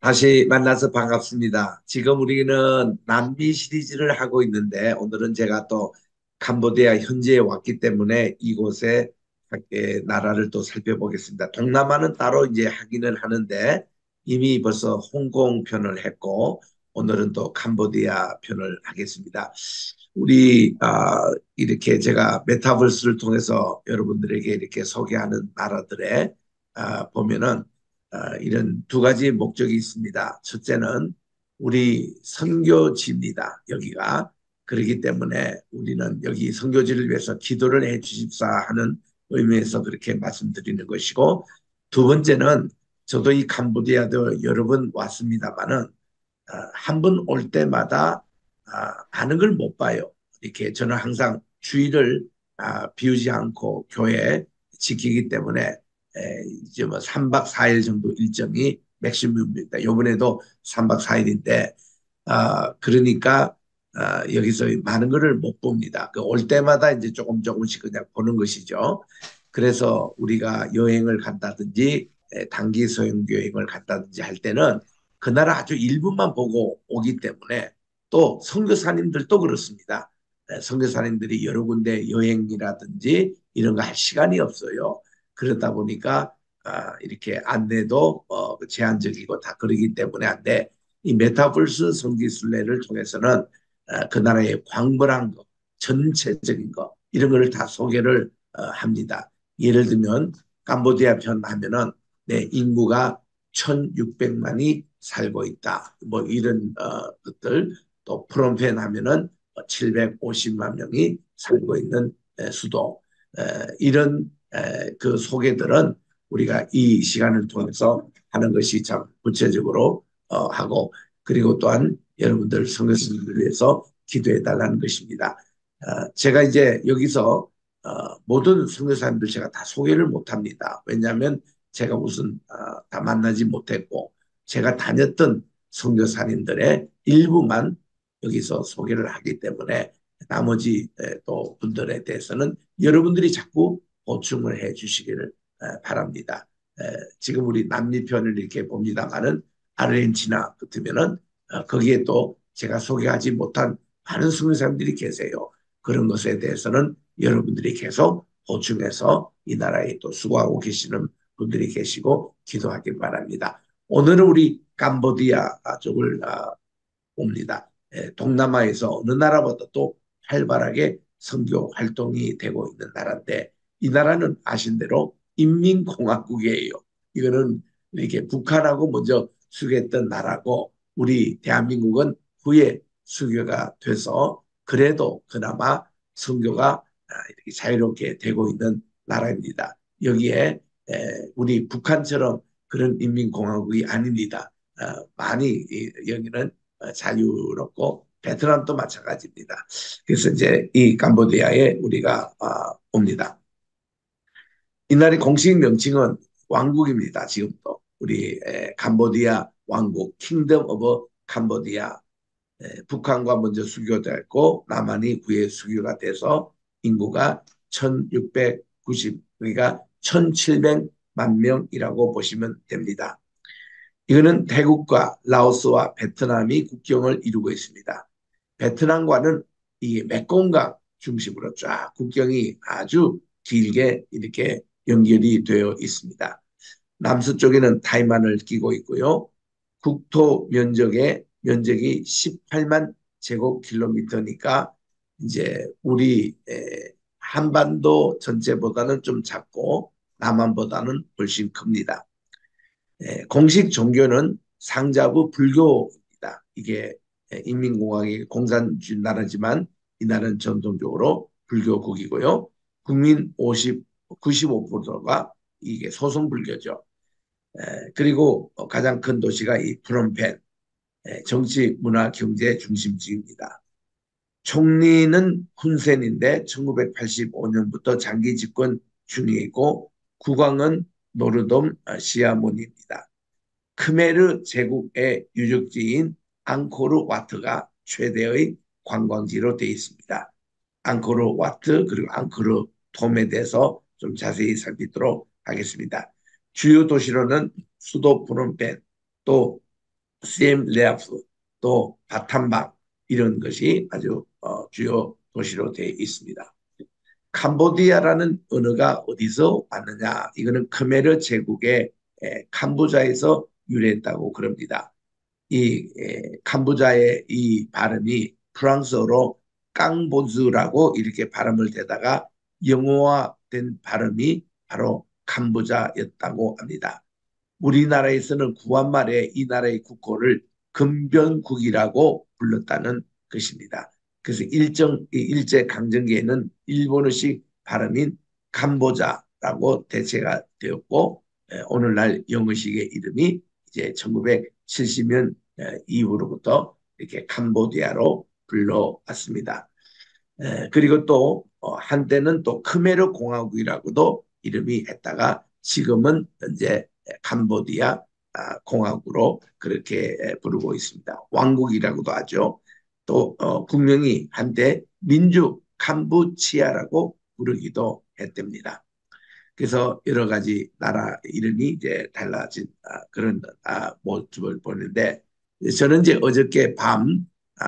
다시 만나서 반갑습니다. 지금 우리는 남미 시리즈를 하고 있는데 오늘은 제가 또 캄보디아 현지에 왔기 때문에 이곳에 나라를 또 살펴보겠습니다. 동남아는 따로 이제 하기는 하는데 이미 벌써 홍콩 편을 했고 오늘은 또 캄보디아 편을 하겠습니다. 우리 이렇게 제가 메타버스를 통해서 여러분들에게 이렇게 소개하는 나라들의 보면은 이런 두 가지 목적이 있습니다. 첫째는 우리 선교지입니다. 여기가. 그렇기 때문에 우리는 여기 선교지를 위해서 기도를 해 주십사 하는 의미에서 그렇게 말씀드리는 것이고, 두 번째는 저도 이 캄보디아도 여러 번 왔습니다만은 한 번 올 때마다 많은 걸 못 봐요. 이렇게 저는 항상 주의를 비우지 않고 교회 지키기 때문에 이제 뭐 3박 4일 정도 일정이 맥시멈입니다. 이번에도 3박 4일인데 그러니까 여기서 많은 거를 못 봅니다. 그올 때마다 이제 조금 조금씩 그냥 보는 것이죠. 그래서 우리가 여행을 간다든지 단기 소형 여행을 간다든지 할 때는 그 나라 아주 일부만 보고 오기 때문에 또 선교사님들도 그렇습니다. 선교사님들이 여러 군데 여행이라든지 이런 거 할 시간이 없어요. 그러다 보니까 이렇게 안내도 제한적이고 다 그러기 때문에 안 돼. 이 메타버스 성지순례를 통해서는 그 나라의 광범위한 거, 전체적인 거 이런 거를 다 소개를 합니다. 예를 들면 캄보디아 편 하면은 인구가 1,600만이 살고 있다. 뭐 이런 것들 또 프롬펜 하면은 750만 명이 살고 있는 수도 이런 그 소개들은 우리가 이 시간을 통해서 하는 것이 참 구체적으로 하고 그리고 또한 여러분들 성교수님을 위해서 기도해 달라는 것입니다. 제가 이제 여기서 모든 선교사님들 제가 다 소개를 못합니다. 왜냐하면 제가 무슨 다 만나지 못했고 제가 다녔던 선교사님들의 일부만 여기서 소개를 하기 때문에 나머지 또 분들에 대해서는 여러분들이 자꾸 보충을 해 주시기를 바랍니다. 지금 우리 남미 편을 이렇게 봅니다만은 아르헨티나 같으면은 거기에 또 제가 소개하지 못한 많은 선교사님들이 계세요. 그런 것에 대해서는 여러분들이 계속 보충해서 이 나라에 또 수고하고 계시는 분들이 계시고 기도하길 바랍니다. 오늘은 우리 캄보디아 쪽을 봅니다. 동남아에서 어느 나라보다 또 활발하게 선교 활동이 되고 있는 나라인데 이 나라는 아신 대로 인민공화국이에요. 이거는 이렇게 북한하고 먼저 수교했던 나라고 우리 대한민국은 후에 수교가 돼서 그래도 그나마 선교가 이렇게 자유롭게 되고 있는 나라입니다. 여기에 우리 북한처럼 그런 인민공화국이 아닙니다. 많이 여기는 자유롭고 베트남도 마찬가지입니다. 그래서 이제 이 캄보디아에 우리가 옵니다. 이날의 공식 명칭은 왕국입니다. 지금도 우리 캄보디아 왕국 킹덤 오브 캄보디아 북한과 먼저 수교됐고 남한이 후에 수교가 돼서 인구가 1690 그러니까 1700만 명이라고 보시면 됩니다. 이거는 태국과 라오스와 베트남이 국경을 이루고 있습니다. 베트남과는 이 메콩강 중심으로 쫙 국경이 아주 길게 이렇게 연결이 되어 있습니다. 남서쪽에는 타이만을 끼고 있고요. 국토 면적이 18만 제곱킬로미터니까 이제 우리 한반도 전체보다는 좀 작고 남한보다는 훨씬 큽니다. 공식 종교는 상자부 불교입니다. 이게 인민공화국의 공산주의 나라지만 이 나라는 전통적으로 불교국이고요. 국민 95%가 이게 소송불교죠. 그리고 가장 큰 도시가 이 프놈펜, 정치, 문화, 경제 중심지입니다. 총리는 훈센인데 1985년부터 장기 집권 중이고 국왕은 노르돔 시아몬입니다. 크메르 제국의 유적지인 앙코르 와트가 최대의 관광지로 되어 있습니다. 앙코르 와트 그리고 앙코르 톰에 대해서 좀 자세히 살피도록 하겠습니다. 주요 도시로는 수도 프놈펜 또 시엠레아프, 또 바탐방 이런 것이 아주 주요 도시로 되어 있습니다. 캄보디아라는 언어가 어디서 왔느냐? 이거는 크메르 제국의 캄보자에서 유래했다고 그럽니다. 이 캄보자의 이 발음이 프랑스어로 깡보즈라고 이렇게 발음을 대다가 영어화된 발음이 바로 캄보자였다고 합니다. 우리나라에서는 구한말에 이 나라의 국호를 금변국이라고 불렀다는 것입니다. 그래서 일제 강점기에는 일본어식 발음인 캄보자라고 대체가 되었고 오늘날 영어식의 이름이 이제 1970년 이후로부터 이렇게 캄보디아로 불러왔습니다. 그리고 또 한때는 또 크메르 공화국이라고도 이름이 했다가 지금은 현재 캄보디아 공화국으로 그렇게 부르고 있습니다. 왕국이라고도 하죠. 또 국명이 한때 민주 캄부치아라고 부르기도 했답니다. 그래서 여러 가지 나라 이름이 이제 달라진 그런 모습을 보는데 저는 이제 어저께 밤 아,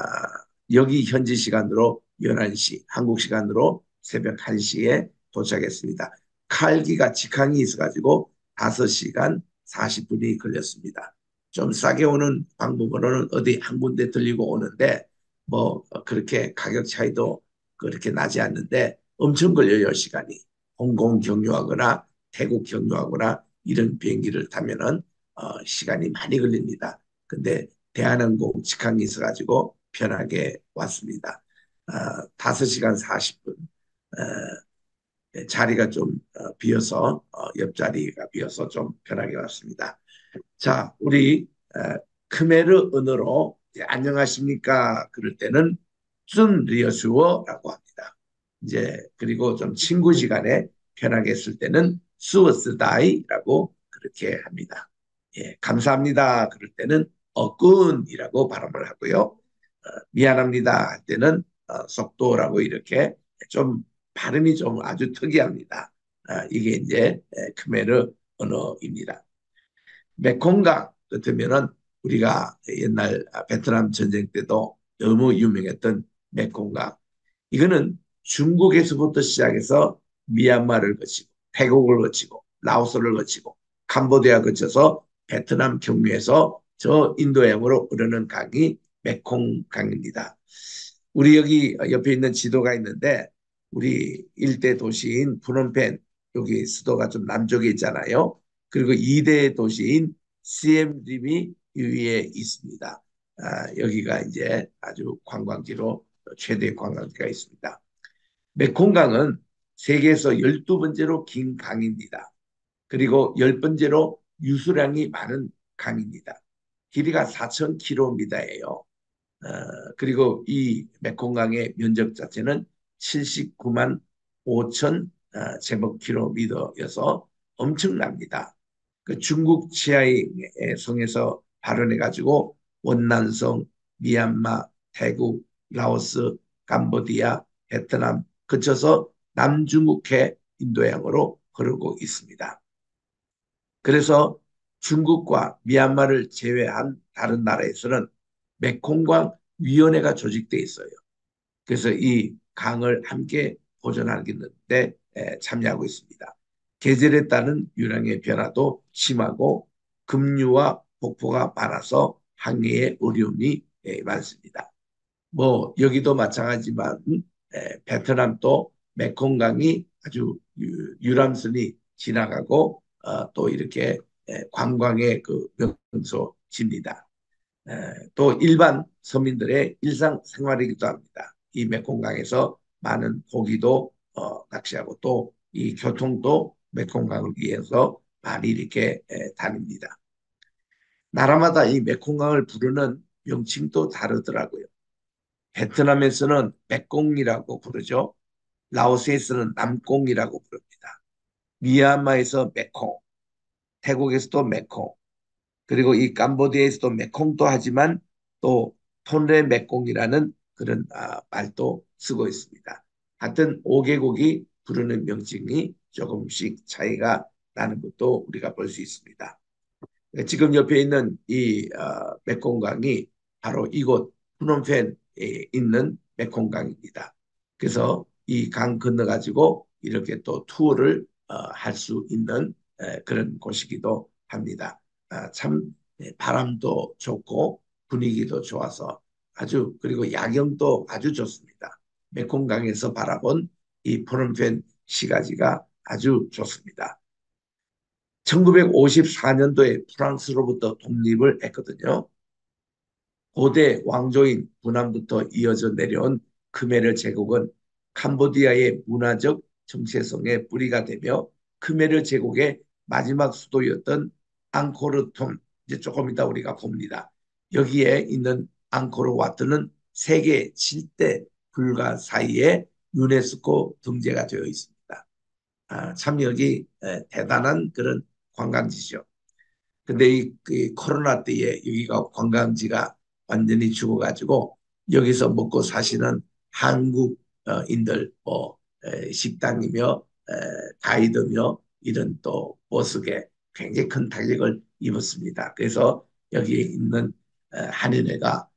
여기 현지 시간으로 11시, 한국 시간으로 새벽 1시에 도착했습니다. 칼기가 직항이 있어가지고 5시간 40분이 걸렸습니다. 좀 싸게 오는 방법으로는 어디 한 군데 들리고 오는데 뭐 그렇게 가격 차이도 그렇게 나지 않는데 엄청 걸려요, 시간이. 홍콩 경유하거나 태국 경유하거나 이런 비행기를 타면은 시간이 많이 걸립니다. 근데 대한항공 직항이 있어가지고 편하게 왔습니다. 5시간 40분. 자리가 좀 비어서 옆자리가 비어서 좀 편하게 왔습니다. 자, 우리 크메르 언어로 안녕하십니까 그럴 때는 쭌 리어스워라고 합니다. 이제 그리고 좀 친구 시간에 편하게 쓸 때는 수어스다이라고 그렇게 합니다. 예, 감사합니다 그럴 때는 어끈이라고 발음을 하고요. 미안합니다 할 때는 속도라고 이렇게 좀 발음이 좀 아주 특이합니다. 이게 이제 크메르 언어입니다. 메콩강 같으면은 우리가 옛날 베트남 전쟁 때도 너무 유명했던 메콩강. 이거는 중국에서부터 시작해서 미얀마를 거치고 태국을 거치고 라오스를 거치고 캄보디아 거쳐서 베트남 경유해서 저 인도양으로 흐르는 강이 메콩강입니다. 우리 여기 옆에 있는 지도가 있는데 우리 일대 도시인 푸놈펜 여기 수도가 좀 남쪽에 있잖아요. 그리고 2대 도시인 시엠립이 위에 있습니다. 여기가 이제 아주 관광지로 최대 관광지가 있습니다. 메콩강은 세계에서 12번째로 긴 강입니다. 그리고 10번째로 유수량이 많은 강입니다. 길이가 4,000km예요. 그리고 이 메콩강의 면적 자체는 79만 5천 제곱킬로미터여서 엄청납니다. 그 중국 치아의 성에서 발원해가지고 원난성, 미얀마, 태국, 라오스, 캄보디아, 베트남 거쳐서 남중국해 인도양으로 흐르고 있습니다. 그래서 중국과 미얀마를 제외한 다른 나라에서는 메콩강 위원회가 조직돼 있어요. 그래서 이 강을 함께 보존하는데 참여하고 있습니다. 계절에 따른 유량의 변화도 심하고 급류와 폭포가 많아서 항해에 어려움이 많습니다. 뭐 여기도 마찬가지지만 베트남도 메콩강이 아주 유람선이 지나가고 또 이렇게 관광의 그 명소지입니다. 또 일반 서민들의 일상생활이기도 합니다. 이 메콩강에서 많은 고기도 낚시하고 또 이 교통도 메콩강을 위해서 많이 이렇게 다닙니다. 나라마다 이 메콩강을 부르는 명칭도 다르더라고요. 베트남에서는 백공이라고 부르죠. 라오스에서는 남공이라고 부릅니다. 미얀마에서 메콩, 태국에서도 메콩, 그리고 이 캄보디아에서도 메콩도 하지만 또 톤레 메콩이라는 그런 말도 쓰고 있습니다. 하여튼 5개국이 부르는 명칭이 조금씩 차이가 나는 것도 우리가 볼 수 있습니다. 지금 옆에 있는 이 메콩강이 바로 이곳 프놈펜에 있는 메콩강입니다. 그래서 이 강 건너가지고 이렇게 또 투어를 할 수 있는 그런 곳이기도 합니다. 참 바람도 좋고 분위기도 좋아서 아주 그리고 야경도 아주 좋습니다. 메콩강에서 바라본 이 프놈펜 시가지가 아주 좋습니다. 1954년도에 프랑스로부터 독립을 했거든요. 고대 왕조인 분함부터 이어져 내려온 크메르 제국은 캄보디아의 문화적 정체성의 뿌리가 되며 크메르 제국의 마지막 수도였던 앙코르톰, 이제 조금 이따 우리가 봅니다. 여기에 있는 앙코르와트는 세계 7대 불가 사이에 유네스코 등재가 되어 있습니다. 참 여기 대단한 그런 관광지죠. 근데 이 코로나 때에 여기가 관광지가 완전히 죽어가지고 여기서 먹고 사시는 한국인들 뭐 식당이며 가이드며 이런 또 모습에 굉장히 큰 타격을 입었습니다. 그래서 여기에 있는 한인회가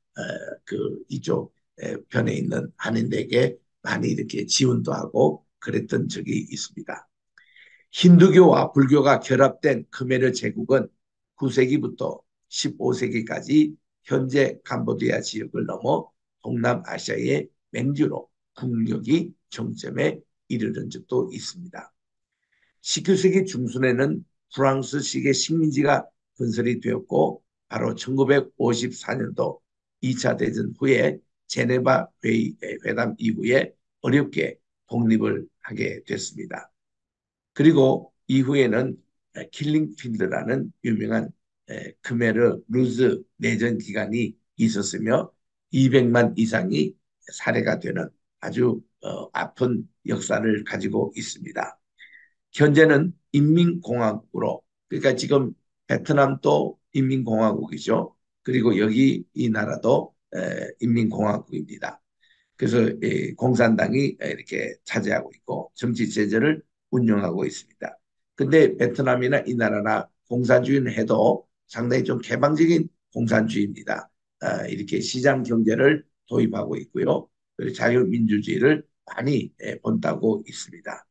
그 이쪽 편에 있는 한인에게 많이 이렇게 지원도 하고 그랬던 적이 있습니다. 힌두교와 불교가 결합된 크메르 제국은 9세기부터 15세기까지 현재 캄보디아 지역을 넘어 동남아시아의 맹주로 국력이 정점에 이르는 적도 있습니다. 19세기 중순에는 프랑스식의 식민지가 건설이 되었고 바로 1954년도 2차 대전 후에 제네바 회담 이후에 어렵게 독립을 하게 됐습니다. 그리고 이후에는 킬링필드라는 유명한 크메르 루즈 내전 기간이 있었으며 200만 이상이 살해가 되는 아주 아픈 역사를 가지고 있습니다. 현재는 인민공화국으로, 그러니까 지금 베트남도 인민공화국이죠. 그리고 여기 이 나라도 인민공화국입니다. 그래서 공산당이 이렇게 차지하고 있고 정치 제재를 운영하고 있습니다. 근데 베트남이나 이 나라나 공산주의는 해도 상당히 좀 개방적인 공산주의입니다. 이렇게 시장 경제를 도입하고 있고요. 그리고 자유민주주의를 많이 본다고 있습니다.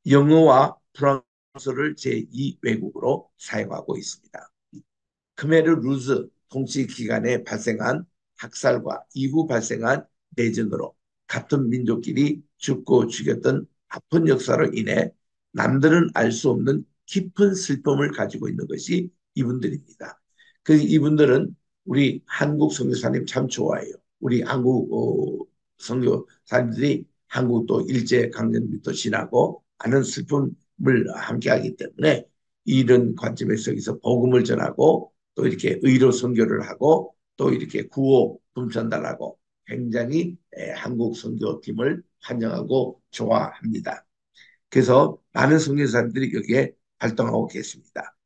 영어와 프랑스어를 제2 외국어로 사용하고 있습니다. 크메르 루즈 통치 기간에 발생한 학살과 이후 발생한 내전으로 같은 민족끼리 죽고 죽였던 아픈 역사로 인해 남들은 알 수 없는 깊은 슬픔을 가지고 있는 것이 이분들입니다. 그 이분들은 우리 한국 선교사님 참 좋아해요. 우리 한국 선교사님들이 한국도 일제강점기도 지나고 많은 슬픔을 함께하기 때문에 이런 관점에서 여기서 복음을 전하고 또 이렇게 의료 선교를 하고 또 이렇게 구호 분전달하고 굉장히 한국 선교팀을 환영하고 좋아합니다. 그래서 많은 선교사님들이 여기에 활동하고 계십니다.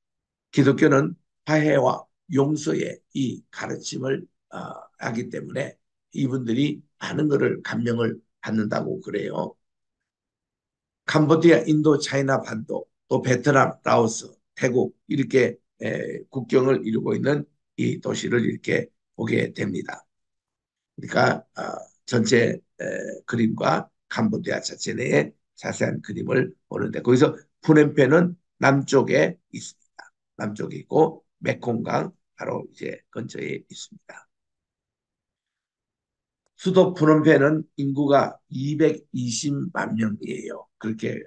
기독교는 화해와 용서의 이 가르침을 하기 때문에 이분들이 많은 것을 감명을 받는다고 그래요. 캄보디아, 인도, 차이나 반도, 또 베트남, 라오스, 태국 이렇게 국경을 이루고 있는 이 도시를 이렇게 보게 됩니다. 그러니까 전체 그림과 캄보디아 자체 내의 자세한 그림을 보는데 거기서 푸넴페는 남쪽에 있습니다. 남쪽에 있고 메콩강 바로 이제 근처에 있습니다. 수도 푸놈펜은 인구가 220만 명이에요. 그렇게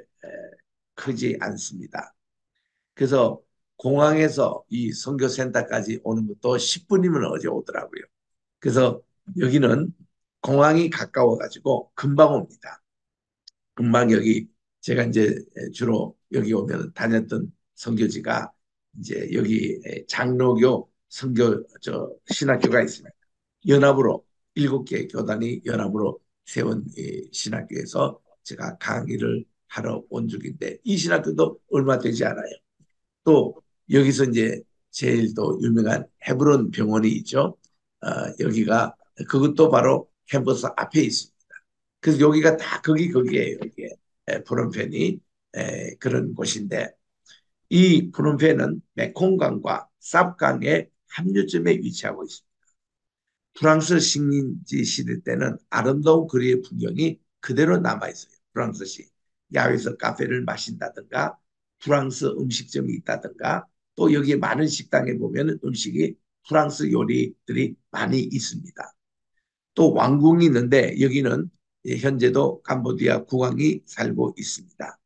크지 않습니다. 그래서 공항에서 이 선교센터까지 오는 것도 10분이면 어제 오더라고요. 그래서 여기는 공항이 가까워가지고 금방 옵니다. 금방 여기 제가 이제 주로 여기 오면 다녔던 선교지가 이제 여기 장로교 선교 신학교가 있습니다. 연합으로 7개 교단이 연합으로 세운 신학교에서 제가 강의를 하러 온 중인데 이 신학교도 얼마 되지 않아요. 또 여기서 이제 제일 또 유명한 헤브론 병원이 있죠. 여기가 그것도 바로 캠퍼스 앞에 있습니다. 그래서 여기가 다 거기에요. 이게 프놈펜이 그런 곳인데 이 프놈펜은 메콩강과 삽강의 합류점에 위치하고 있습니다. 프랑스 식민지 시대 때는 아름다운 거리의 풍경이 그대로 남아있어요. 프랑스시. 야외에서 카페를 마신다든가 프랑스 음식점이 있다든가 또 여기에 많은 식당에 보면 음식이 프랑스 요리들이 많이 있습니다. 또 왕궁이 있는데 여기는 현재도 캄보디아 국왕이 살고 있습니다.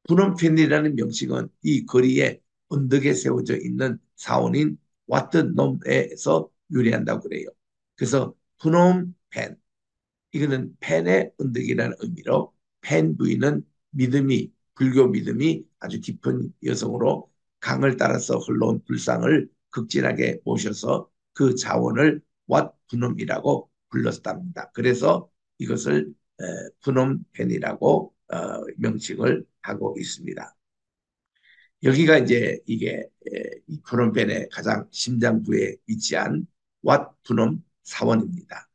푸놈펜이라는 명칭은 이 거리에 언덕에 세워져 있는 사원인 와트놈에서 유래한다고 그래요. 그래서 푸놈펜, 이거는 펜의 언덕이라는 의미로 펜 부인은 믿음이 불교 믿음이 아주 깊은 여성으로 강을 따라서 흘러온 불상을 극진하게 모셔서 그 자원을 왓푸놈이라고 불렀답니다. 그래서 이것을 푸놈펜이라고 명칭을 하고 있습니다. 여기가 이제 이게 이 푸놈펜의 가장 심장부에 위치한 왓푸놈 사원입니다.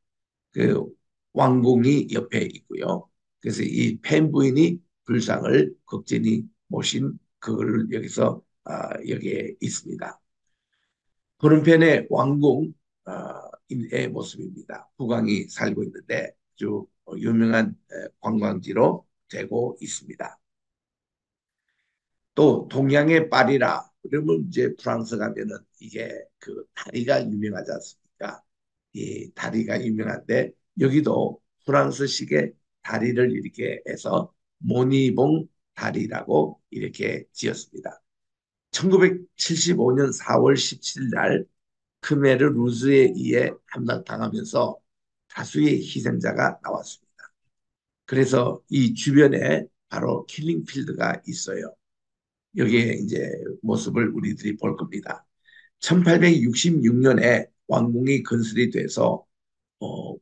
그 왕궁이 옆에 있고요. 그래서 이 펜부인이 불상을 극진히 모신 그걸 여기서 여기에 있습니다. 푸놈펜의 왕궁의 모습입니다. 국왕이 살고 있는데 아주 유명한 관광지로 되고 있습니다. 또 동양의 파리라 그러면 이제 프랑스 가면은 이게 그 다리가 유명하지 않습니까? 이 다리가 유명한데 여기도 프랑스식의 다리를 이렇게 해서 모니봉 다리라고 이렇게 지었습니다. 1975년 4월 17일 날 크메르 루즈에 의해 함락당하면서 다수의 희생자가 나왔습니다. 그래서 이 주변에 바로 킬링필드가 있어요. 여기에 이제 모습을 우리들이 볼 겁니다. 1866년에 왕궁이 건설이 돼서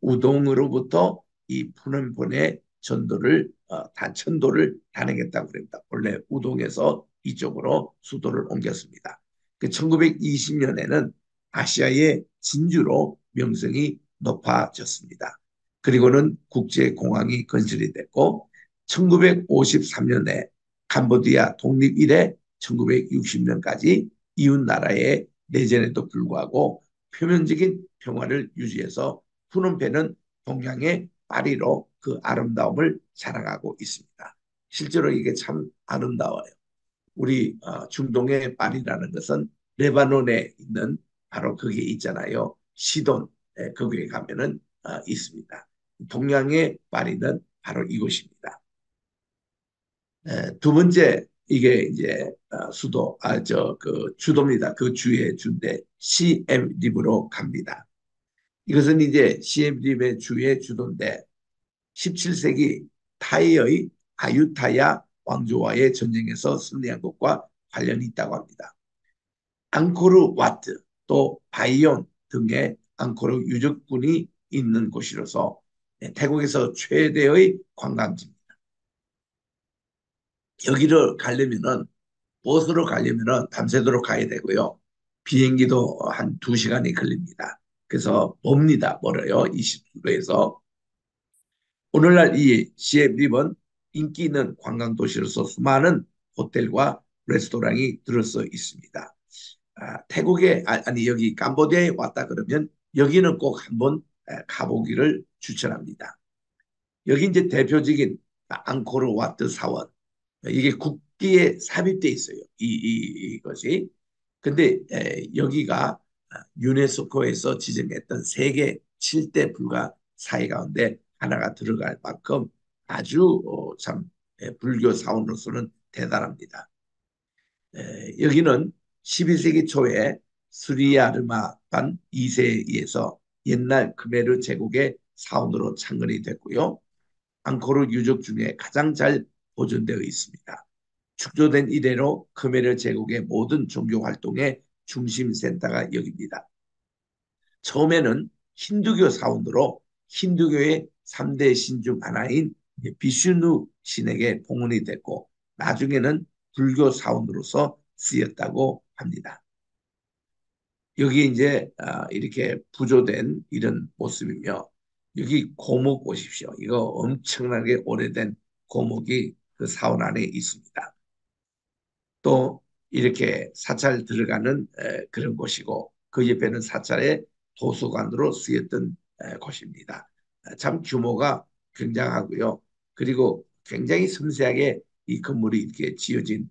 우동으로부터 이 푸놈펜의 전도를 단천도를 단행했다고 합니다. 원래 우동에서 이쪽으로 수도를 옮겼습니다. 그 1920년에는 아시아의 진주로 명성이 높아졌습니다. 그리고는 국제공항이 건설이 됐고 1953년에 캄보디아 독립 이래 1960년까지 이웃 나라의 내전에도 불구하고 표면적인 평화를 유지해서 푸놈펜은 동양의 파리로 그 아름다움을 자랑하고 있습니다. 실제로 이게 참 아름다워요. 우리 중동의 파리라는 것은 레바논에 있는 바로 그게 있잖아요. 시돈 거기에 가면은 있습니다. 동양의 파리는 바로 이곳입니다. 두 번째 이게 이제 수도 저 그 주도입니다. 그 주의 주인데 시엠립으로 갑니다. 이것은 이제 시엠립의 주의 주도인데 17세기 타이의 아유타야 왕조와의 전쟁에서 승리한 것과 관련이 있다고 합니다. 앙코르 와트 또 바이온 등의 앙코르 유적군이 있는 곳이로서 태국에서 최대의 관광지입니다. 여기를 가려면은 버스로 가려면은 밤새도록 가야 되고요. 비행기도 한 2시간이 걸립니다. 그래서 멉니다. 멀어요. 20km에서. 오늘날 이 시엠립은 인기 있는 관광 도시로서 수많은 호텔과 레스토랑이 들어서 있습니다. 태국에 아니 여기 캄보디아에 왔다 그러면 여기는 꼭 한번 가보기를 추천합니다. 여기 이제 대표적인 앙코르 와트 사원 이게 국기에 삽입돼 있어요. 이것이. 근데 여기가 유네스코에서 지정했던 세계 7대 불가 사회 가운데 하나가 들어갈 만큼 아주 참 불교 사원으로서는 대단합니다. 여기는 12세기 초에 스리야르마반 2세에 의해서 옛날 크메르 제국의 사원으로 창건이 됐고요. 앙코르 유적 중에 가장 잘 보존되어 있습니다. 축조된 이래로 크메르 제국의 모든 종교 활동의 중심 센터가 여기입니다. 처음에는 힌두교 사원으로 힌두교의 3대 신 중 하나인 비슈누 신에게 봉헌이 됐고 나중에는 불교 사원으로서 쓰였다고 합니다. 여기 이제 이렇게 부조된 이런 모습이며 여기 고목 보십시오. 이거 엄청나게 오래된 고목이 그 사원 안에 있습니다. 또 이렇게 사찰 들어가는 그런 곳이고 그 옆에는 사찰의 도서관으로 쓰였던 곳입니다. 참 규모가 굉장하고요. 그리고 굉장히 섬세하게 이 건물이 이렇게 지어진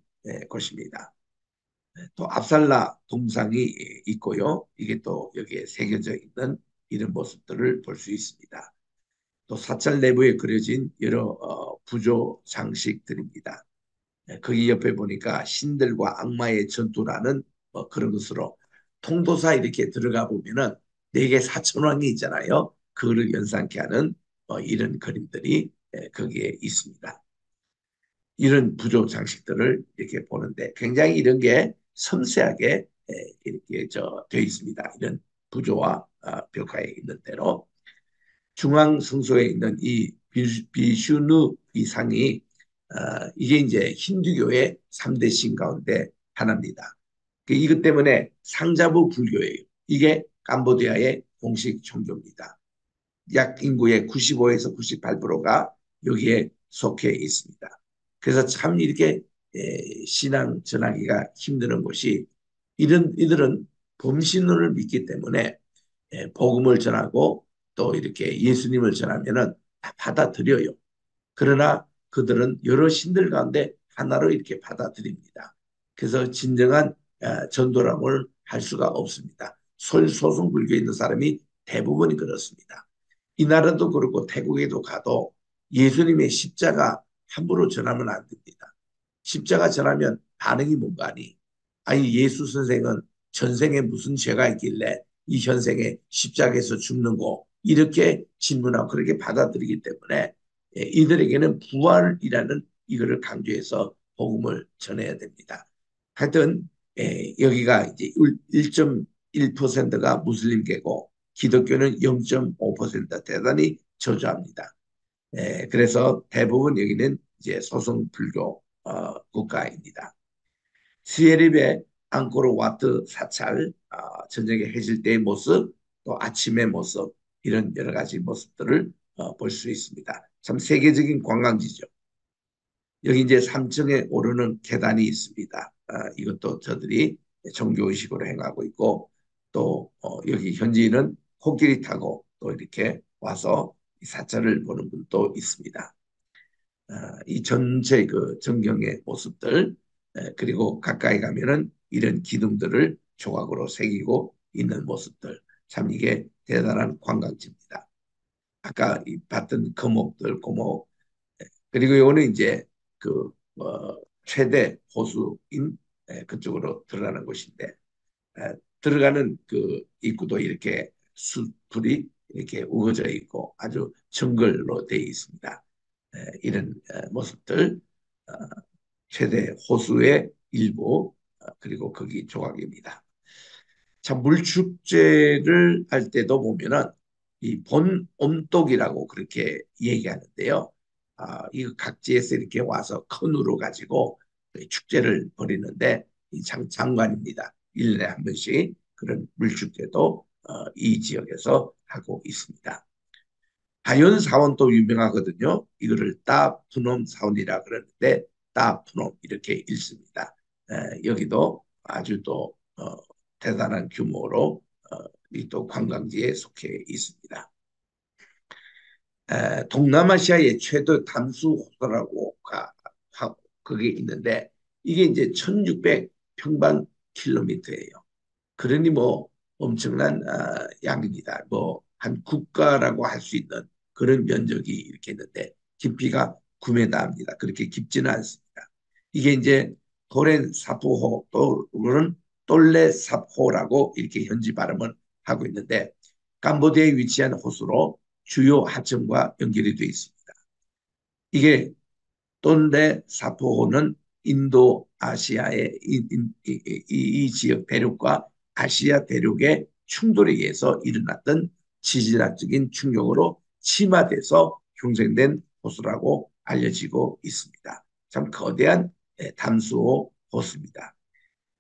곳입니다. 또 압살라 동상이 있고요. 이게 또 여기에 새겨져 있는 이런 모습들을 볼 수 있습니다. 또 사찰 내부에 그려진 여러 부조 장식들입니다. 거기 옆에 보니까 신들과 악마의 전투라는 그런 것으로 통도사 이렇게 들어가 보면은 네개 사천왕이 있잖아요. 그거를 연상케 하는 이런 그림들이 거기에 있습니다. 이런 부조 장식들을 이렇게 보는데 굉장히 이런 게 섬세하게 이렇게 되어 있습니다. 이런 부조와 벽화에 있는 대로 중앙 성소에 있는 이 비슈누 이상이 이게 이제 힌두교의 3대 신 가운데 하나입니다. 이것 때문에 상자부 불교예요. 이게 캄보디아의 공식 종교입니다. 약 인구의 95에서 98%가 여기에 속해 있습니다. 그래서 참 이렇게 신앙 전하기가 힘드는 것이 이런 이들은 범신론을 믿기 때문에 복음을 전하고 또 이렇게 예수님을 전하면은 다 받아들여요. 그러나 그들은 여러 신들 가운데 하나로 이렇게 받아들입니다. 그래서 진정한 전도람을 할 수가 없습니다. 솔소송 불교에 있는 사람이 대부분이 그렇습니다. 이 나라도 그렇고 태국에도 가도 예수님의 십자가 함부로 전하면 안 됩니다. 십자가 전하면 반응이 뭔가 하니 아니 예수 선생은 전생에 무슨 죄가 있길래 이 현생에 십자가에서 죽는고 이렇게 질문하고 그렇게 받아들이기 때문에 이들에게는 부활이라는 이거를 강조해서 복음을 전해야 됩니다. 하여튼 여기가 이제 1.1%가 무슬림계고 기독교는 0.5% 대단히 저조합니다. 그래서 대부분 여기는 이제 소성 불교 국가입니다. 시에립의 앙코르와트 사찰, 저녁에 해질 때의 모습, 또 아침의 모습 이런 여러 가지 모습들을 볼 수 있습니다. 참 세계적인 관광지죠. 여기 이제 3층에 오르는 계단이 있습니다. 이것도 저들이 종교의식으로 행하고 있고 또 여기 현지인은 코끼리 타고 또 이렇게 와서 이 사찰을 보는 분도 있습니다. 이 전체 그 전경의 모습들 그리고 가까이 가면은 이런 기둥들을 조각으로 새기고 있는 모습들 참 이게 대단한 관광지입니다. 아까 봤던 거목들 고목 그리고 이거는 이제 그 최대 호수인 그쪽으로 들어가는 곳인데 들어가는 그 입구도 이렇게 숲풀이 이렇게 우거져 있고 아주 정글로 되어 있습니다. 이런 모습들 최대 호수의 일부 그리고 거기 조각입니다. 참 물축제를 할 때도 보면은 이 본온독이라고 그렇게 얘기하는데요. 이 각지에서 이렇게 와서 컨으로 가지고 축제를 벌이는데 이 장관입니다. 1년에 한 번씩 그런 물축제도 이 지역에서 하고 있습니다. 자연 사원도 유명하거든요. 이거를 따푸놈 사원이라 그러는데 따푸놈 이렇게 읽습니다. 여기도 아주 또 대단한 규모로 또 관광지에 속해 있습니다. 동남아시아의 최대 담수 호수라고 그게 있는데 이게 이제 1600 평방킬로미터예요. 그러니 뭐 엄청난 양입니다. 뭐 한 국가라고 할 수 있는 그런 면적이 이렇게 있는데 깊이가 9m입니다. 그렇게 깊지는 않습니다. 이게 이제 도렌 사포호 또는 똘레 삽호라고 이렇게 현지 발음을 하고 있는데 캄보디아에 위치한 호수로 주요 하천과 연결이 되어 있습니다. 이게 똘레 사포호는 인도 아시아의 이 지역 대륙과 아시아 대륙의 충돌에 의해서 일어났던 지질학적인 충격으로 침하돼서 형성된 호수라고 알려지고 있습니다. 참 거대한 담수호 호수입니다.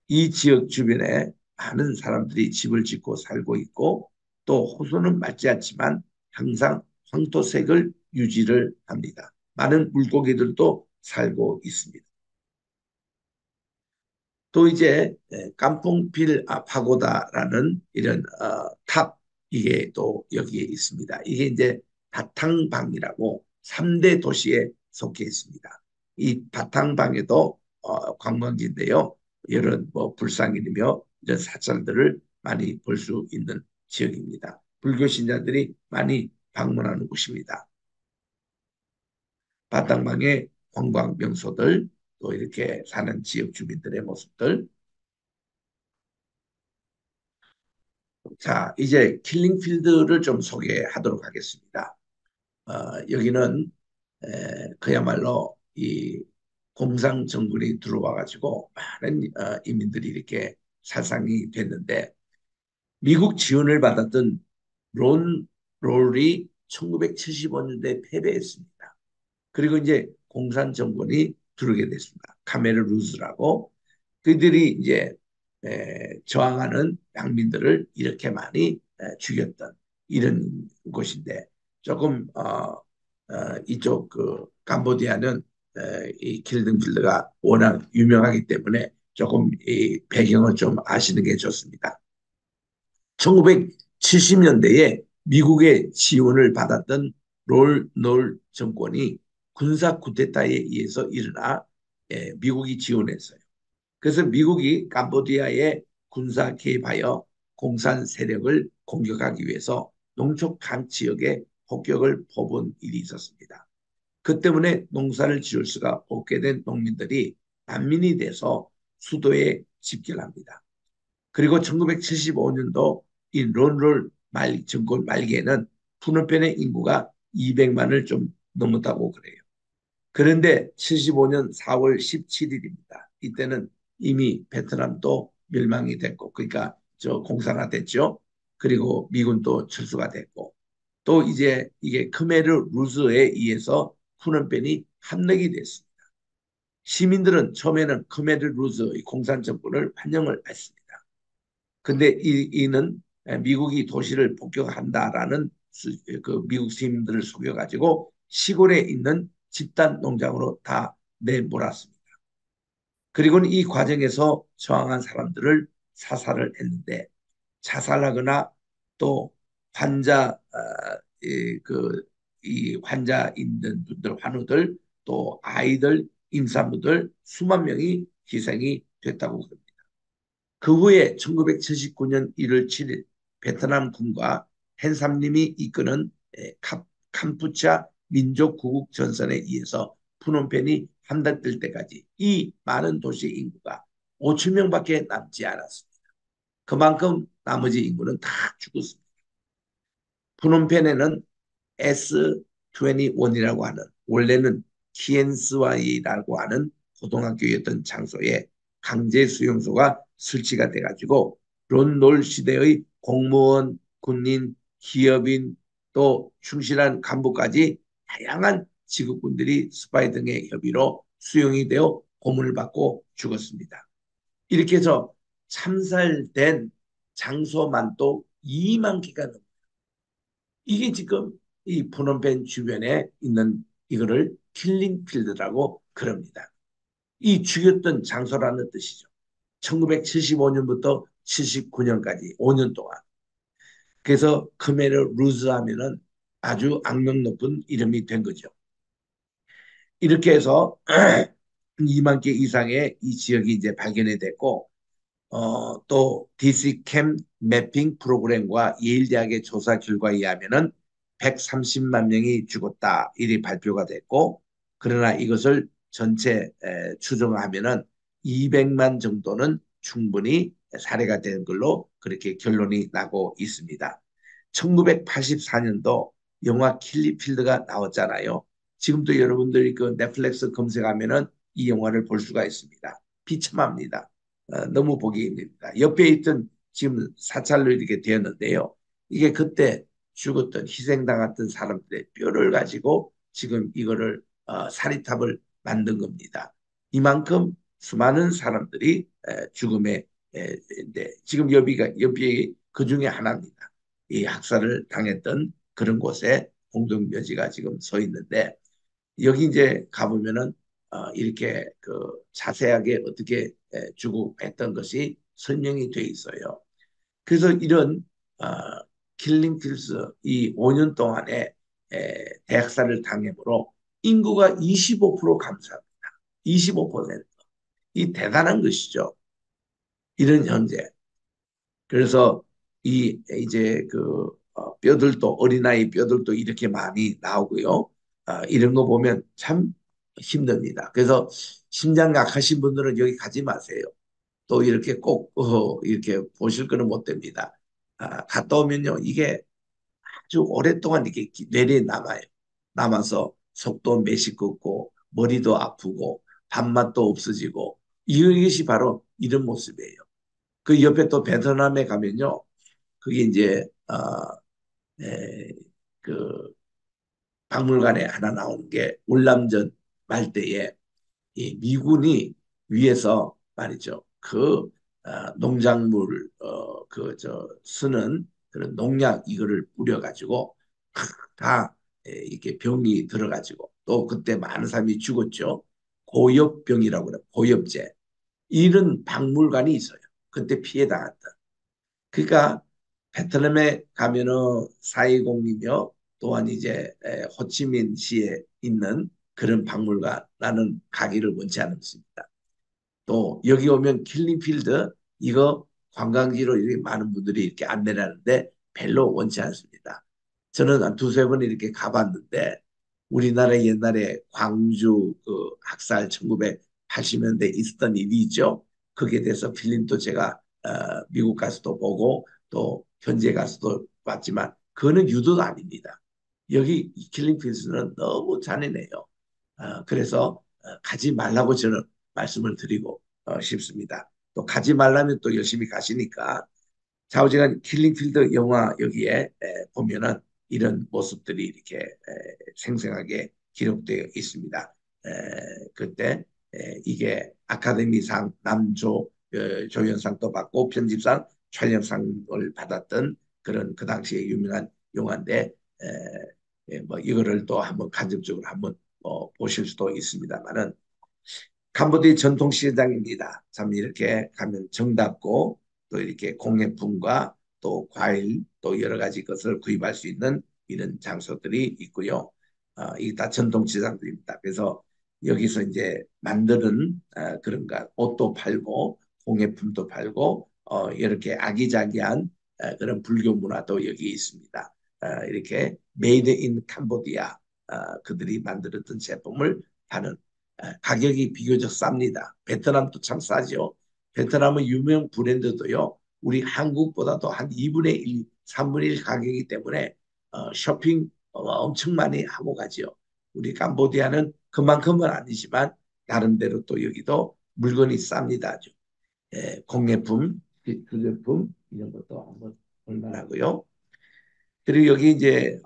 이 지역 주변에 많은 사람들이 집을 짓고 살고 있고 또 호수는 맑지 않지만 항상 황토색을 유지를 합니다. 많은 물고기들도 살고 있습니다. 또 이제 깐풍필 파고다라는 이런 탑 이게 또 여기에 있습니다. 이게 이제 바탕방이라고 3대 도시에 속해 있습니다. 이 바탕방에도 관광지인데요. 이런 뭐 불상이며 이런 사찰들을 많이 볼 수 있는 지역입니다. 불교 신자들이 많이 방문하는 곳입니다. 바탕방의 관광 명소들 또 이렇게 사는 지역 주민들의 모습들. 자, 이제 킬링필드를 좀 소개하도록 하겠습니다. 여기는 그야말로 이 공상 정글이 들어와 가지고 많은 이민들이 이렇게 살상이 됐는데 미국 지원을 받았던 론 롤이 1975년대에 패배했습니다. 그리고 이제 공산 정권이 들어오게 됐습니다. 카메르 루즈라고 그들이 이제 저항하는 양민들을 이렇게 많이 죽였던 이런 곳인데 조금 이쪽 그 캄보디아는 이 킬든필드가 워낙 유명하기 때문에 조금 이 배경을 좀 아시는 게 좋습니다. 1970년대에 미국의 지원을 받았던 롤놀 정권이 군사 쿠데타에 의해서 일어나 미국이 지원했어요. 그래서 미국이 캄보디아에 군사 개입하여 공산 세력을 공격하기 위해서 농촌 지역에 폭격을 퍼부은 일이 있었습니다. 그 때문에 농사를 지을 수가 없게 된 농민들이 난민이 돼서 수도에 집결합니다. 그리고 1975년도 이 론롤 정권 말기에는 푸놈펜의 인구가 200만을 좀 넘었다고 그래요. 그런데 75년 4월 17일입니다. 이때는 이미 베트남도 멸망이 됐고, 그러니까 저 공산화됐죠. 그리고 미군도 철수가 됐고, 또 이제 이게 크메르 루즈에 의해서 푸놈펜이 함락이 됐습니다. 시민들은 처음에는 크메르 루즈의 공산 정권을 환영을 했습니다. 근데 이는 미국이 도시를 폭격한다라는 그 미국 시민들을 속여가지고 시골에 있는 집단 농장으로 다 내몰았습니다. 그리고는 이 과정에서 저항한 사람들을 사살을 했는데 자살하거나 또 환자 이 환자 있는 분들 환우들 또 아이들 임산부들 수만 명이 희생이 됐다고 합니다. 그 후에 1979년 1월 7일 베트남 군과 헨삼님이 이끄는 캄푸차 민족구국 전선에 의해서 푸놈펜이 함락될 때까지 이 많은 도시 인구가 5천 명밖에 남지 않았습니다. 그만큼 나머지 인구는 다 죽었습니다. 푸놈펜에는 S21이라고 하는 원래는 키엔스와이라고 하는 고등학교였던 장소에 강제 수용소가 설치가 돼가지고 론놀 시대의 공무원, 군인, 기업인 또 충실한 간부까지 다양한 직업군들이 스파이 등의 협의로 수용이 되어 고문을 받고 죽었습니다. 이렇게 해서 참살된 장소만 또 2만 개가 넘습니다. 이게 지금 이 프놈펜 주변에 있는 이거를 킬링 필드라고 그럽니다. 이 죽였던 장소라는 뜻이죠. 1975년부터 79년까지 5년 동안. 그래서 크메르 루즈 하면은 아주 악명 높은 이름이 된 거죠. 이렇게 해서 2만 개 이상의 이 지역이 이제 발견이 됐고 또 DC캠 매핑 프로그램과 예일대학의 조사 결과에 의하면은 130만 명이 죽었다 이리 발표가 됐고 그러나 이것을 전체 추정하면은 200만 정도는 충분히 살해가 된 걸로 그렇게 결론이 나고 있습니다. 1984년도 영화 킬리필드가 나왔잖아요. 지금도 여러분들이 그 넷플릭스 검색하면은 이 영화를 볼 수가 있습니다. 비참합니다. 너무 보기 힘듭니다. 옆에 있던 지금 사찰로 이렇게 되었는데요. 이게 그때 죽었던 희생당했던 사람들의 뼈를 가지고 지금 이거를 사리탑을 만든 겁니다. 이만큼 수많은 사람들이 죽음에 지금 여비가 그 중에 하나입니다. 이 학살을 당했던 그런 곳에 공동묘지가 지금 서 있는데 여기 이제 가보면은 이렇게 자세하게 어떻게 주고 했던 것이 설명이 돼 있어요. 그래서 이런 어, 킬링 필스 이 5년 동안에 대학살을 당해으로 인구가 25% 감소합니다. 25%. 이 대단한 것이죠. 이런 현재. 그래서 이 이제 뼈들도 어린아이 뼈들도 이렇게 많이 나오고요. 이런 거 보면 참 힘듭니다. 그래서 심장 약하신 분들은 여기 가지 마세요. 또 이렇게 꼭 이렇게 보실 거는 못 됩니다. 갔다 오면요 이게 아주 오랫동안 이렇게 뇌리에 남아요. 남아서 속도 메시껍고 머리도 아프고 밥맛도 없어지고 이것이 바로 이런 모습이에요. 그 옆에 또 베트남에 가면요 그게 이제 에, 그 박물관에 하나 나오는 게 울람전 말대에 이 미군이 위에서 말이죠. 농작물 저 쓰는 그런 농약 이거를 뿌려가지고 다 이렇게 병이 들어가지고 또 그때 많은 사람이 죽었죠. 고엽병이라고 그래요. 고엽제. 이런 박물관이 있어요. 그때 피해 당했다. 그러니까 베트남에 가면은 420이며 또한 이제 호치민시에 있는 그런 박물관 나는 가기를 원치 않습니다. 또 여기 오면 킬링필드 이거 관광지로 이렇게 많은 분들이 이렇게 안내를 하는데 별로 원치 않습니다. 저는 한 두세 번 이렇게 가봤는데 우리나라 옛날에 광주 학살 1980년대 있었던 일이 있죠. 거기에 대해서 필름도 제가 미국 가서도 보고 또 현지에 가서도 봤지만 그거는 유도가 아닙니다. 여기 킬링필스는 너무 잔인해요. 그래서 가지 말라고 저는 말씀을 드리고 싶습니다. 또 가지 말라면 또 열심히 가시니까 좌우지간 킬링필드 영화 여기에 보면은 이런 모습들이 이렇게 생생하게 기록되어 있습니다. 그때 이게 아카데미상 남조 조연상도 받고 편집상 촬영상을 받았던 그런 그 당시에 유명한 영화인데 뭐 이거를 또 한번 간접적으로 한번 보실 수도 있습니다만은 캄보디아 전통시장입니다. 참 이렇게 가면 정답고 또 이렇게 공예품과 또 과일 또 여러 가지 것을 구입할 수 있는 이런 장소들이 있고요. 이게 다 전통시장들입니다. 그래서 여기서 이제 만드는 그런가 옷도 팔고 공예품도 팔고 이렇게 아기자기한 그런 불교 문화도 여기 있습니다. 이렇게 메이드 인 캄보디아 그들이 만들었던 제품을 파는 가격이 비교적 쌉니다. 베트남도 참 싸죠. 베트남은 유명 브랜드도요. 우리 한국보다도 한 2분의 1, 3분의 1 가격이기 때문에 쇼핑 엄청 많이 하고 가죠. 우리 캄보디아는 그만큼은 아니지만 나름대로 또 여기도 물건이 쌉니다. 공예품, 필수품 이런 것도 한번 볼만하고요. 그리고 여기 이제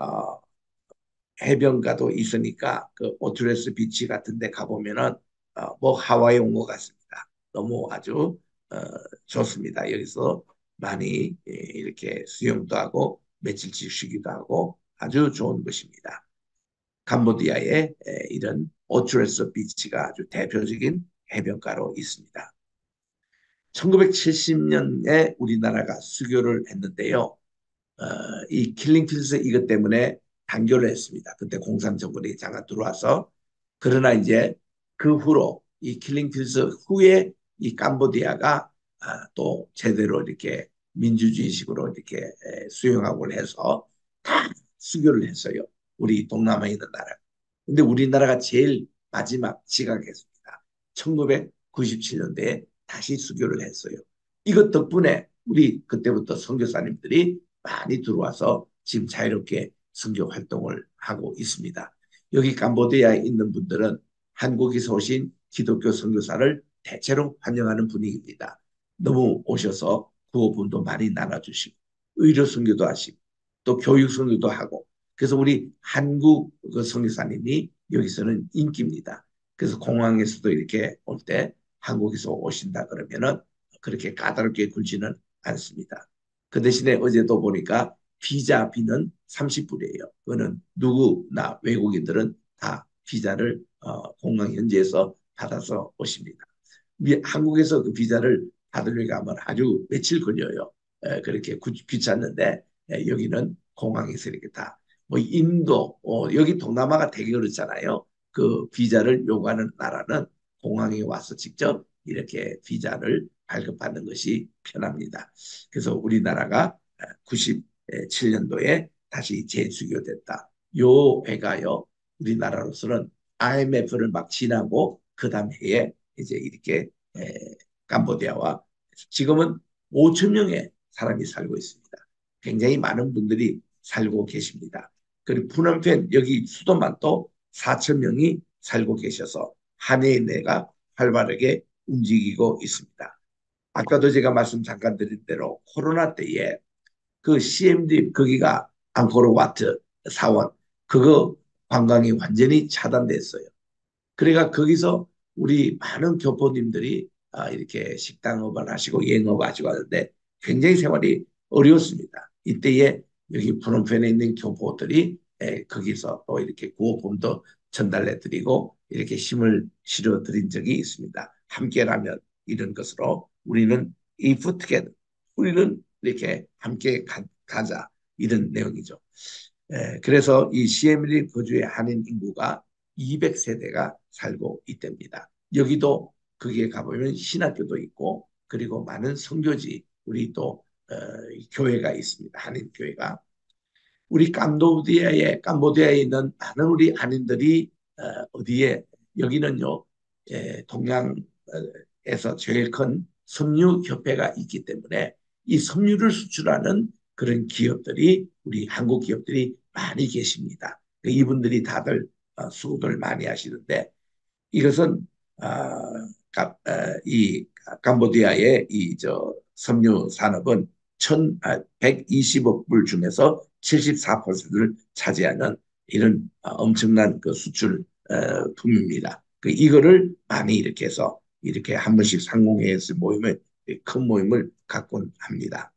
해변가도 있으니까 그 오투레스 비치 같은 데 가보면은 뭐 하와이 온 것 같습니다. 너무 아주 어, 좋습니다. 여기서 많이 이렇게 수영도 하고 며칠씩 쉬기도 하고 아주 좋은 곳입니다. 캄보디아의 이런 오투레스 비치가 아주 대표적인 해변가로 있습니다. 1970년에 우리나라가 수교를 했는데요. 이 킬링필스 이것 때문에 단결을 했습니다. 그때 공산 정권이 잠깐 들어와서 그러나 이제 그 후로 이 킬링필스 후에 이 캄보디아가 또 제대로 이렇게 민주주의식으로 이렇게 수용하고 해서 다 수교를 했어요. 우리 동남아에 있는 나라. 근데 우리나라가 제일 마지막 지각했습니다. 1997년대에 다시 수교를 했어요. 이것 덕분에 우리 그때부터 선교사님들이 많이 들어와서 지금 자유롭게 선교 활동을 하고 있습니다. 여기 캄보디아에 있는 분들은 한국에서 오신 기독교 선교사를 대체로 환영하는 분위기입니다. 너무 오셔서 구호분도 많이 나눠주시고 의료 선교도 하시고 또 교육 선교도 하고 그래서 우리 한국 그 선교사님이 여기서는 인기입니다. 그래서 공항에서도 이렇게 올 때 한국에서 오신다 그러면은 그렇게 까다롭게 굴지는 않습니다. 그 대신에 어제도 보니까 비자비는 30불이에요. 그거는 누구나 외국인들은 다 비자를 공항 현지에서 받아서 오십니다. 한국에서 그 비자를 받으려고 하면 아주 며칠 걸려요. 그렇게 귀찮는데 여기는 공항에서 이렇게 다, 뭐 인도, 여기 동남아가 되게 그렇잖아요. 그 비자를 요구하는 나라는 공항에 와서 직접 이렇게 비자를 발급받는 것이 편합니다. 그래서 우리나라가 97년도에 다시 재수교됐다. 요 해가요, 우리나라로서는 IMF를 막 지나고 그 다음 해에 이제 이렇게 캄보디아와 지금은 5천 명의 사람이 살고 있습니다. 굉장히 많은 분들이 살고 계십니다. 그리고 푸놈펜 여기 수도만 또 4천 명이 살고 계셔서 한해의 내가 활발하게 움직이고 있습니다. 아까도 제가 말씀 잠깐 드린 대로 코로나 때에 그 CMD 거기가 앙코르와트 사원 그거 관광이 완전히 차단됐어요. 그러니까 거기서 우리 많은 교포님들이 이렇게 식당업을 하시고 여행업 하시고 하는데 굉장히 생활이 어려웠습니다. 이때에 여기 프놈펜에 있는 교포들이 거기서 또 이렇게 구호품도 전달해 드리고 이렇게 힘을 실어 드린 적이 있습니다. 함께라면 이런 것으로 우리는 이프트게 우리는 이렇게 함께 가자 이런 내용이죠. 그래서 이 시에밀리 거주의 한인 인구가 200세대가 살고 있답니다. 여기도 거기에 가보면 신학교도 있고 그리고 많은 선교지 우리 또 교회가 있습니다. 한인 교회가 우리 캄보디아에 있는 많은 우리 한인들이 어디에 여기는요 동양에서 제일 큰 섬유 협회가 있기 때문에 이 섬유를 수출하는 그런 기업들이 우리 한국 기업들이 많이 계십니다. 이분들이 다들 수고를 많이 하시는데 이것은 이 캄보디아의 이 저 섬유 산업은 120억 불 중에서 74%를 차지하는 이런 엄청난 그 수출 품입니다. 이거를 많이 이렇게 해서 이렇게 한 번씩 상공회에서 모임을 큰 모임을 갖곤 합니다.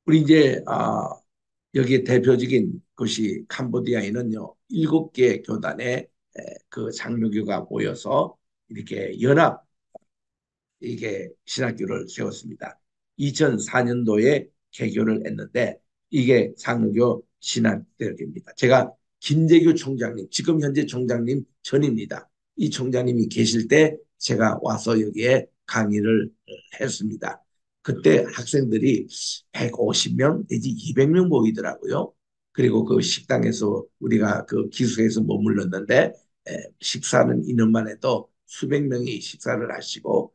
우리 이제 여기에 대표적인 것이 캄보디아에는요 7개 교단의 그 장로교가 모여서 이렇게 연합 이게 신학교를 세웠습니다. 2004년도에 개교를 했는데 이게 장로교 신학대학입니다. 제가 김재규 총장님, 지금 현재 총장님 전입니다. 이 총장님이 계실 때 제가 와서 여기에 강의를 했습니다. 그때 학생들이 150명 내지 200명 모이더라고요. 그리고 그 식당에서 우리가 그 기숙에서 머물렀는데 식사는 인원만 해도 수백 명이 식사를 하시고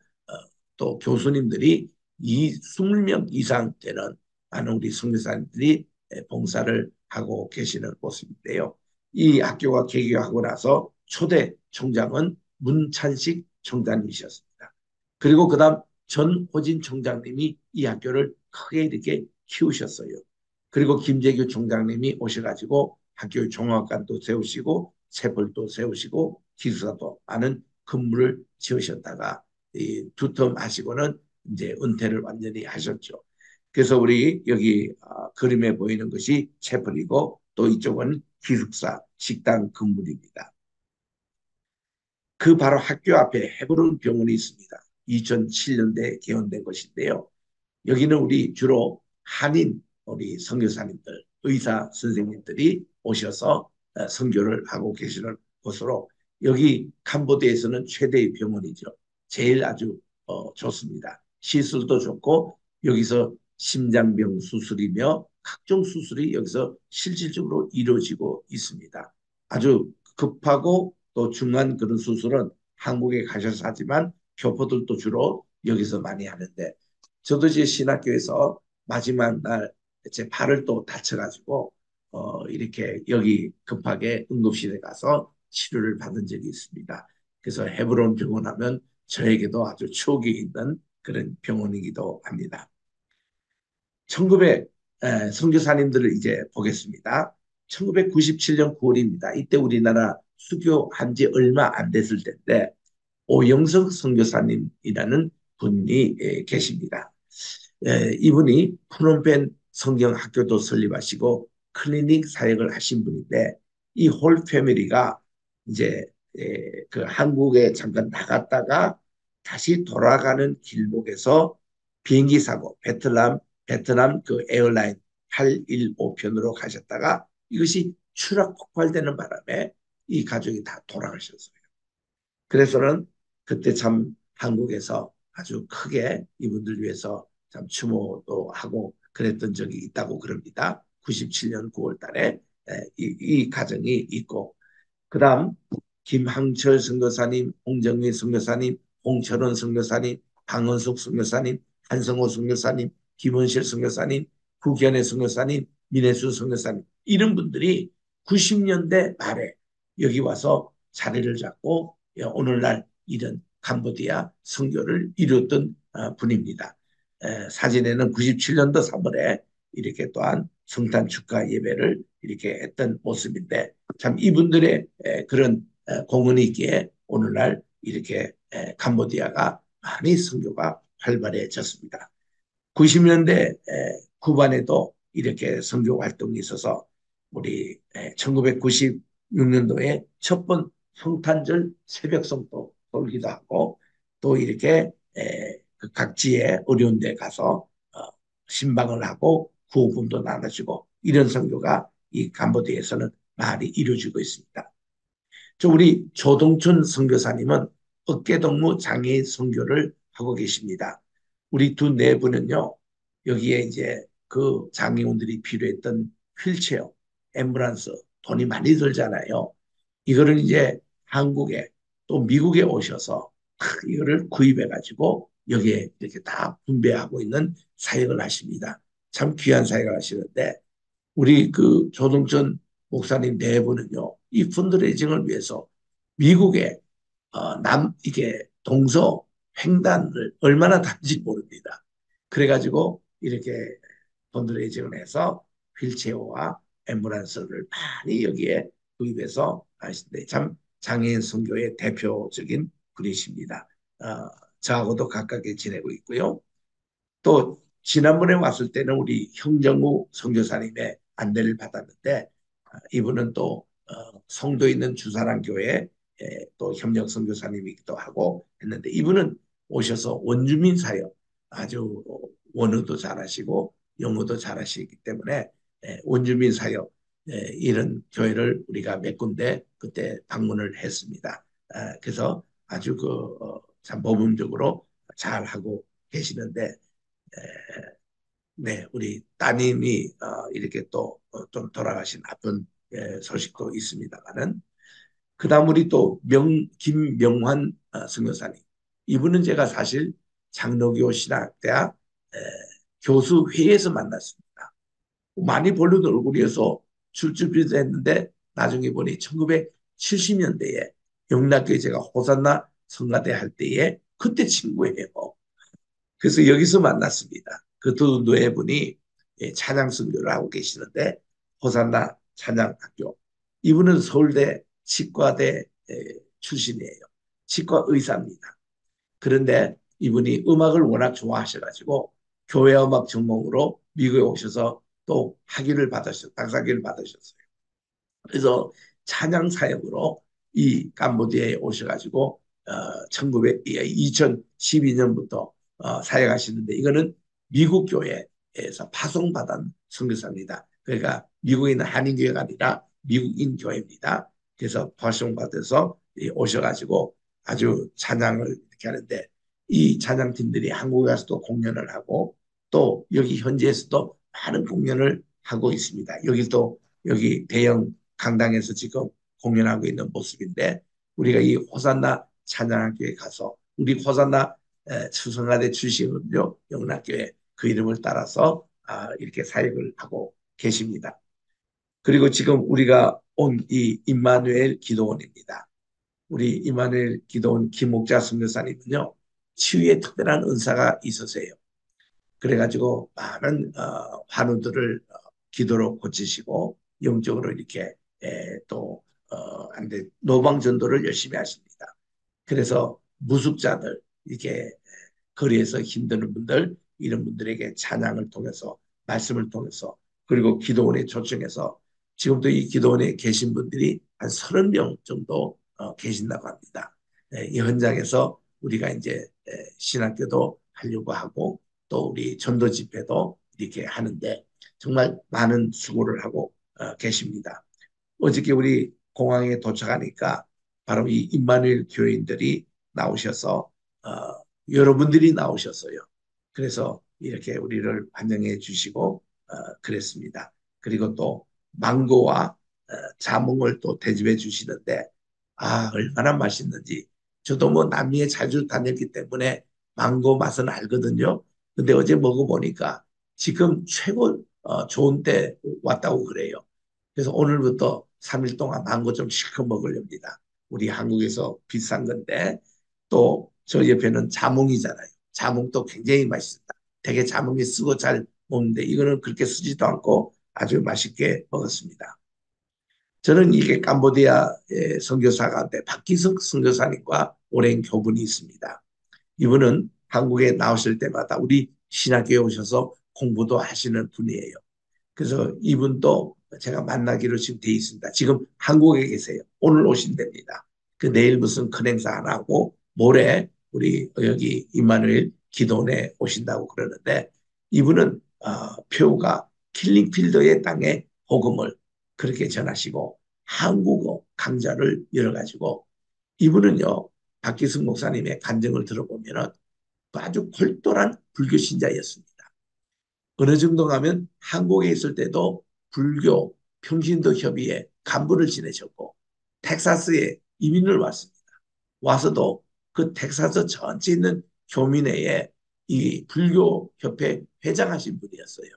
또 교수님들이 이 20명 이상 되는 많은 우리 선교사님들이 봉사를 하고 계시는 모습인데요. 이 학교가 개교하고 나서 초대 총장은 문찬식 총장님이셨습니다. 그리고 그다음 전호진 총장님이 이 학교를 크게 이렇게 키우셨어요. 그리고 김재규 총장님이 오셔가지고 학교 종합관도 세우시고 체벌도 세우시고 기숙사도 많은 건물을 지으셨다가 두텀 하시고는 이제 은퇴를 완전히 하셨죠. 그래서 우리 여기 그림에 보이는 것이 채플이고 또 이쪽은 기숙사 식당 건물입니다. 그 바로 학교 앞에 헤브론 병원이 있습니다. 2007년대 개원된 것인데요. 여기는 우리 주로 한인 우리 선교사님들, 의사 선생님들이 오셔서 선교를 하고 계시는 곳으로 여기 캄보디아에서는 최대의 병원이죠. 제일 아주 좋습니다. 시술도 좋고 여기서 심장병 수술이며 각종 수술이 여기서 실질적으로 이루어지고 있습니다. 아주 급하고 또 중요한 그런 수술은 한국에 가셔서 하지만 교포들도 주로 여기서 많이 하는데 저도 제 신학교에서 마지막 날 제 발을 또 다쳐가지고 이렇게 여기 급하게 응급실에 가서 치료를 받은 적이 있습니다. 그래서 헤브론 병원 하면 저에게도 아주 추억이 있는 그런 병원이기도 합니다. 1900 선교사님들을 이제 보겠습니다. 1997년 9월입니다. 이때 우리나라 수교한 지 얼마 안 됐을 때인데 오영석 선교사님이라는 분이 계십니다. 이분이 프놈펜 성경학교도 설립하시고 클리닉 사역을 하신 분인데 이 홀 패밀리가 이제 그 한국에 잠깐 나갔다가 다시 돌아가는 길목에서 비행기 사고 베트남 그 에어라인 815편으로 가셨다가 이것이 추락 폭발되는 바람에 이 가족이 다 돌아가셨어요. 그래서는 그때 참 한국에서 아주 크게 이분들 위해서 참 추모도 하고 그랬던 적이 있다고 그럽니다. 97년 9월 달에 이 가정이 있고 그다음 김항철 선교사님, 홍정민 선교사님, 홍철원 선교사님, 강원숙 선교사님, 한성호 선교사님, 김원실 선교사님, 구견의 선교사님, 민혜수 선교사님 이런 분들이 90년대 말에 여기 와서 자리를 잡고 오늘날 이런 캄보디아 선교를 이뤘던 분입니다. 사진에는 97년도 3월에 이렇게 또한 성탄 축하 예배를 이렇게 했던 모습인데 참 이분들의 그런 공헌이 있기에 오늘날 이렇게 캄보디아가 많이 선교가 활발해졌습니다. 90년대 후반에도 이렇게 선교 활동이 있어서 우리 1996년도에 첫 번 성탄절 새벽송도 돌기도 하고 또 이렇게 그 각지의 어려운 데 가서 신방을 하고 구호품도 나눠주고 이런 선교가 이 캄보디아에서는 많이 이루어지고 있습니다. 우리 조동춘 선교사님은 어깨동무 장애인 선교를 하고 계십니다. 우리 두 네 분은요, 여기에 이제 그 장애인들이 필요했던 휠체어, 앰뷸런스, 돈이 많이 들잖아요. 이거를 이제 한국에 또 미국에 오셔서 이거를 구입해가지고 여기에 이렇게 다 분배하고 있는 사역을 하십니다. 참 귀한 사역을 하시는데 우리 그 조동천 목사님 네 분은요, 이 펀드레이징을 위해서 미국에 이게 동서 횡단을 얼마나 단지 모릅니다. 그래가지고 이렇게 펀드레이징을 해서 휠체어와 앰뷸런스를 많이 여기에 구입해서 하시는데 참 장애인 선교의 대표적인 분이십니다. 저하고도 가깝게 지내고 있고요. 또 지난번에 왔을 때는 우리 형정우 선교사님의 안내를 받았는데 이분은 또 성도 있는 주사랑 교회 또 협력 선교사님이기도 하고 했는데 이분은 오셔서 원주민 사역 아주 원어도 잘하시고 영어도 잘하시기 때문에 원주민 사역 이런 교회를 우리가 몇 군데 그때 방문을 했습니다. 그래서 아주 참 모범적으로 잘 하고 계시는데 네, 우리 따님이 이렇게 또 좀 돌아가신 아픈 소식도 있습니다만은 그다음 우리 또 김명환 선교사님 이분은 제가 사실 장로교 신학대학 교수 회의에서 만났습니다. 많이 보려던 얼굴이어서 출주비도 했는데 나중에 보니 1970년대에 영락교회 제가 호산나 성가대 할 때에 그때 친구예요. 그래서 여기서 만났습니다. 그 두 노예분이 찬양 선교를 하고 계시는데 호산나 찬양학교 이분은 서울대 치과대 출신이에요. 치과 의사입니다. 그런데 이분이 음악을 워낙 좋아하셔가지고 교회 음악 전공으로 미국에 오셔서 또 학위를 받으셨어요. 박사학위를 받으셨어요. 그래서 찬양 사역으로 이 캄보디아에 오셔가지고 2012년부터 사역하시는데 이거는 미국 교회에서 파송받은 선교사입니다. 그러니까 미국에 있는 한인교회가 아니라 미국인 교회입니다. 그래서 파송받아서 오셔가지고 아주 찬양을 이렇게 하는데 이 찬양팀들이 한국에 가서도 공연을 하고 또 여기 현지에서도 많은 공연을 하고 있습니다. 여기 대형 강당에서 지금 공연하고 있는 모습인데 우리가 이 호산나 찬양학교에 가서 우리 호산나 추성화대 출신은요 영락교회 그 이름을 따라서 이렇게 사역을 하고 계십니다. 그리고 지금 우리가 온 이 임마누엘 기도원입니다. 우리 임마누엘 기도원 김목자 선교사님은요 치유에 특별한 은사가 있으세요. 그래가지고 많은 환우들을 기도로 고치시고 영적으로 이렇게 또 노방 전도를 열심히 하십니다. 그래서 무숙자들 이렇게 거리에서 힘드는 분들 이런 분들에게 찬양을 통해서 말씀을 통해서 그리고 기도원에 초청해서 지금도 이 기도원에 계신 분들이 한 30명 정도 계신다고 합니다. 이 현장에서 우리가 이제 신학교도 하려고 하고 또 우리 전도 집회도 이렇게 하는데 정말 많은 수고를 하고 계십니다. 어저께 우리 공항에 도착하니까 바로 이 임마누엘 교인들이 나오셔서 어, 여러분들이 나오셨어요. 그래서 이렇게 우리를 환영해 주시고 그랬습니다. 그리고 또 망고와 자몽을 또 대접해 주시는데 얼마나 맛있는지 저도 뭐 남미에 자주 다녔기 때문에 망고 맛은 알거든요. 근데 어제 먹어보니까 지금 최고 좋은 때 왔다고 그래요. 그래서 오늘부터 3일 동안 망고 좀 실컷 먹으렵니다. 우리 한국에서 비싼 건데 또 저 옆에는 자몽이잖아요. 자몽도 굉장히 맛있다. 되게 자몽이 쓰고 잘 먹는데 이거는 그렇게 쓰지도 않고 아주 맛있게 먹었습니다. 저는 이게 캄보디아의 선교사 가운데 박기석 선교사님과 오랜 교분이 있습니다. 이분은 한국에 나오실 때마다 우리 신학교에 오셔서 공부도 하시는 분이에요. 그래서 이분도 제가 만나기로 지금 돼 있습니다. 지금 한국에 계세요. 오늘 오신답니다. 그 내일 무슨 큰 행사 안 하고 모레 우리 여기 임마누엘 기도원에 오신다고 그러는데 이분은 표가 킬링필드의 땅에 복음을 그렇게 전하시고 한국어 강좌를 열어가지고 이분은요 박기승 목사님의 간증을 들어보면 아주 골똘한 불교 신자였습니다. 어느 정도 가면 한국에 있을 때도 불교 평신도 협의회 간부를 지내셨고 텍사스에 이민을 왔습니다. 와서도 그 텍사스 전체 있는 교민회에 이 불교 협회 회장하신 분이었어요.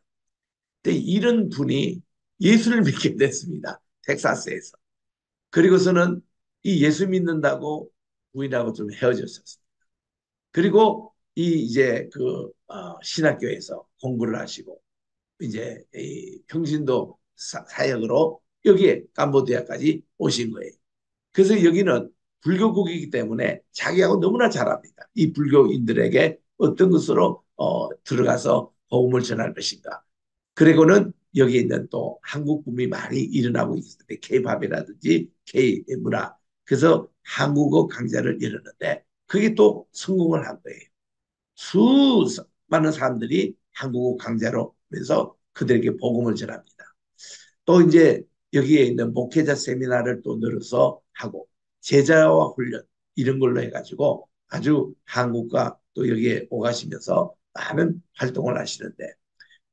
근데 이런 분이 예수를 믿게 됐습니다. 텍사스에서. 그리고서는 이 예수 믿는다고 부인하고 좀 헤어졌었어요. 그리고 이 이제 그 신학교에서 공부를 하시고 이제 이 평신도 사역으로 여기에 캄보디아까지 오신 거예요. 그래서 여기는 불교국이기 때문에 자기하고 너무나 잘합니다. 이 불교인들에게 어떤 것으로 들어가서 복음을 전할 것인가. 그리고는 여기 있는 또 한국 붐이 많이 일어나고 있는데 K-팝이라든지 K-문화. 그래서 한국어 강좌를 열었는데 그게 또 성공을 한 거예요. 수많은 사람들이 한국어 강좌로 면서 그들에게 복음을 전합니다. 또 이제 여기에 있는 목회자 세미나를 또 늘어서 하고 제자와 훈련 이런 걸로 해가지고 아주 한국과 또 여기에 오가시면서 많은 활동을 하시는데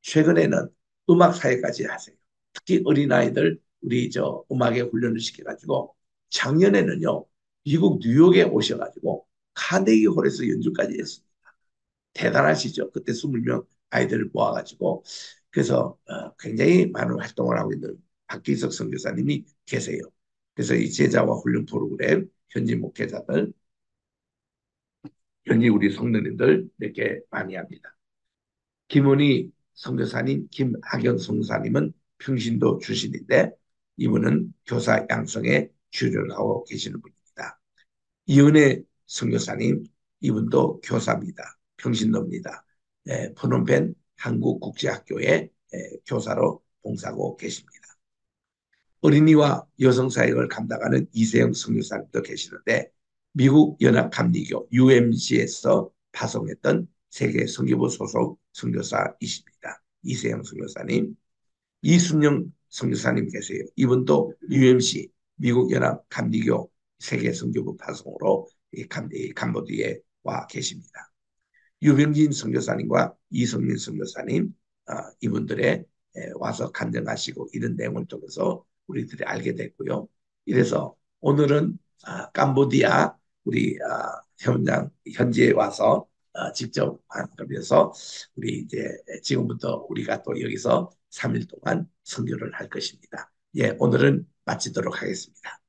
최근에는 음악 사회까지 하세요. 특히 어린아이들 우리 저 음악에 훈련을 시켜가지고 작년에는요 미국 뉴욕에 오셔가지고 카네기 홀에서 연주까지 했습니다. 대단하시죠. 그때 20명 아이들을 모아가지고 그래서 굉장히 많은 활동을 하고 있는 박기석 선교사님이 계세요. 그래서 이 제자와 훈련 프로그램 현지 목회자들, 현지 우리 성도님들 이렇게 많이 합니다. 김은희 선교사님, 김학영 선교사님은 평신도 출신인데 이분은 교사 양성에 주를 하고 계시는 분입니다. 이은혜 선교사님, 이분도 교사입니다. 평신도입니다. 프놈펜 한국국제학교에 교사로 봉사하고 계십니다. 어린이와 여성사역을 감당하는 이세영 선교사님도 계시는데 미국 연합감리교 UMC에서 파송했던 세계 선교부 소속 선교사이십니다. 이세영 선교사님, 이순영 선교사님 계세요. 이분도 UMC 미국 연합감리교 세계 선교부 파송으로 캄보디아에 와 계십니다. 유병진 선교사님과 이성민 선교사님 이분들의 와서 간증하시고 이런 내용을 통해서 우리들이 알게 됐고요. 이래서 오늘은 캄보디아 우리 현장 현지에 와서 직접 하면서 우리 이제 지금부터 우리가 또 여기서 3일 동안 선교를 할 것입니다. 예, 오늘은 마치도록 하겠습니다.